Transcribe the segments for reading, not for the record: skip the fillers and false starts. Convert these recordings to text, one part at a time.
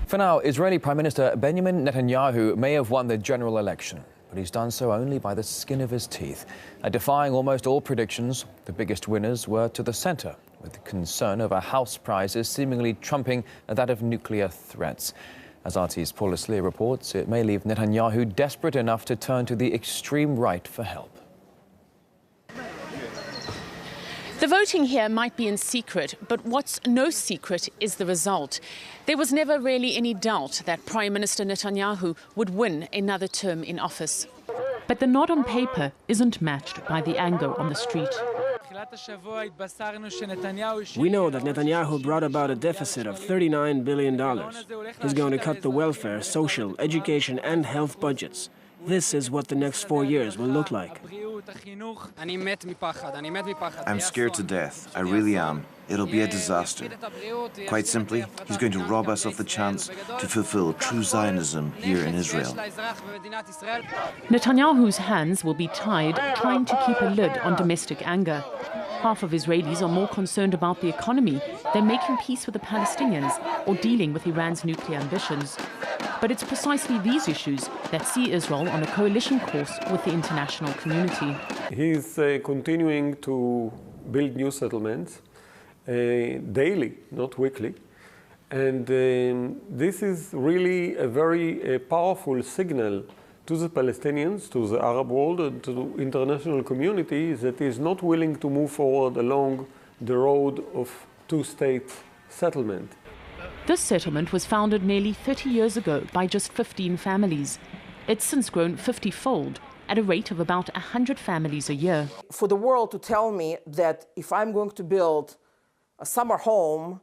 For now, Israeli Prime Minister Benjamin Netanyahu may have won the general election, but he's done so only by the skin of his teeth. Defying almost all predictions, the biggest winners were to the center, with concern over house prizes seemingly trumping that of nuclear threats. As RT's Paul Aslier reports, it may leave Netanyahu desperate enough to turn to the extreme right for help. The voting here might be in secret, but what's no secret is the result. There was never really any doubt that Prime Minister Netanyahu would win another term in office. But the nod on paper isn't matched by the anger on the street. We know that Netanyahu brought about a deficit of $39 billion. He's going to cut the welfare, social, education and health budgets. This is what the next 4 years will look like. I'm scared to death. I really am. It'll be a disaster. Quite simply, he's going to rob us of the chance to fulfill true Zionism here in Israel. Netanyahu's hands will be tied, trying to keep a lid on domestic anger. Half of Israelis are more concerned about the economy than making peace with the Palestinians or dealing with Iran's nuclear ambitions. But it's precisely these issues that see Israel on a coalition course with the international community. He's continuing to build new settlements daily, not weekly. And this is really a very powerful signal to the Palestinians, to the Arab world, and to the international community that is not willing to move forward along the road of two-state settlement. This settlement was founded nearly 30 years ago by just 15 families. It's since grown 50-fold at a rate of about 100 families a year. For the world to tell me that if I'm going to build a summer home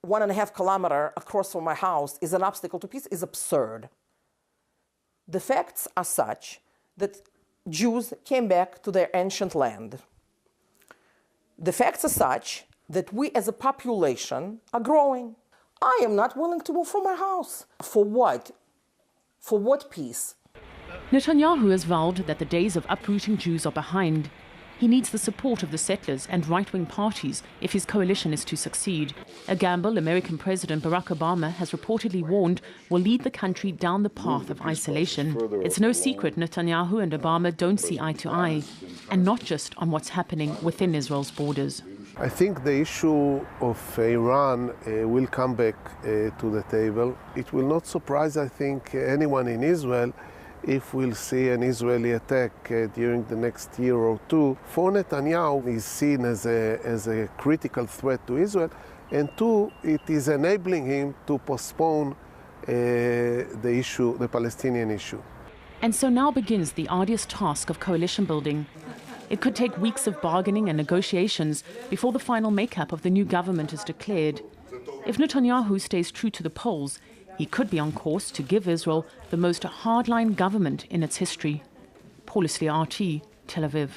1.5 kilometers across from my house is an obstacle to peace is absurd. The facts are such that Jews came back to their ancient land. The facts are such that we as a population are growing. I am not willing to move from my house. For what? For what peace? Netanyahu has vowed that the days of uprooting Jews are behind. He needs the support of the settlers and right-wing parties if his coalition is to succeed. A gamble American President Barack Obama has reportedly warned will lead the country down the path of isolation. It's no secret Netanyahu and Obama don't see eye to eye, and not just on what's happening within Israel's borders. I think the issue of Iran will come back to the table. It will not surprise, I think, anyone in Israel if we'll see an Israeli attack during the next year or two. For Netanyahu, he's seen as a critical threat to Israel, and two, it is enabling him to postpone the Palestinian issue. And so now begins the arduous task of coalition building. It could take weeks of bargaining and negotiations before the final makeup of the new government is declared. If Netanyahu stays true to the polls, he could be on course to give Israel the most hardline government in its history. Paul Aslier, RT, Tel Aviv.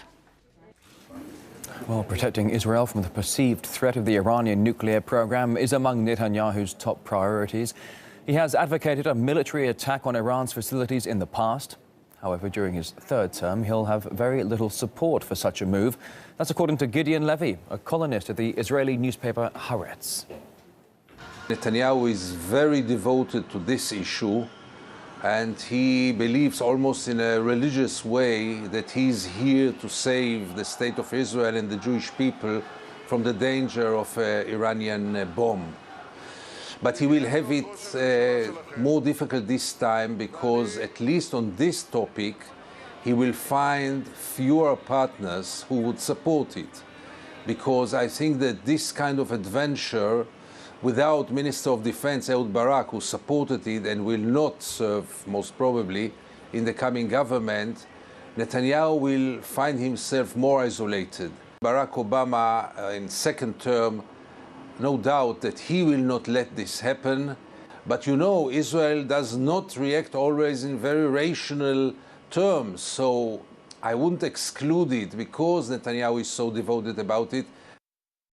Well, protecting Israel from the perceived threat of the Iranian nuclear program is among Netanyahu's top priorities. He has advocated a military attack on Iran's facilities in the past. However, during his third term, he'll have very little support for such a move. That's according to Gideon Levy, a columnist at the Israeli newspaper Haaretz. Netanyahu is very devoted to this issue, and he believes almost in a religious way that he's here to save the state of Israel and the Jewish people from the danger of an Iranian bomb. But he will have it more difficult this time because, at least on this topic, he will find fewer partners who would support it. Because I think that this kind of adventure, without Minister of Defense Ehud Barak, who supported it and will not serve, most probably, in the coming government, Netanyahu will find himself more isolated. Barack Obama, in second term, no doubt that he will not let this happen. But you know, Israel does not react always in very rational terms. So I wouldn't exclude it because Netanyahu is so devoted about it.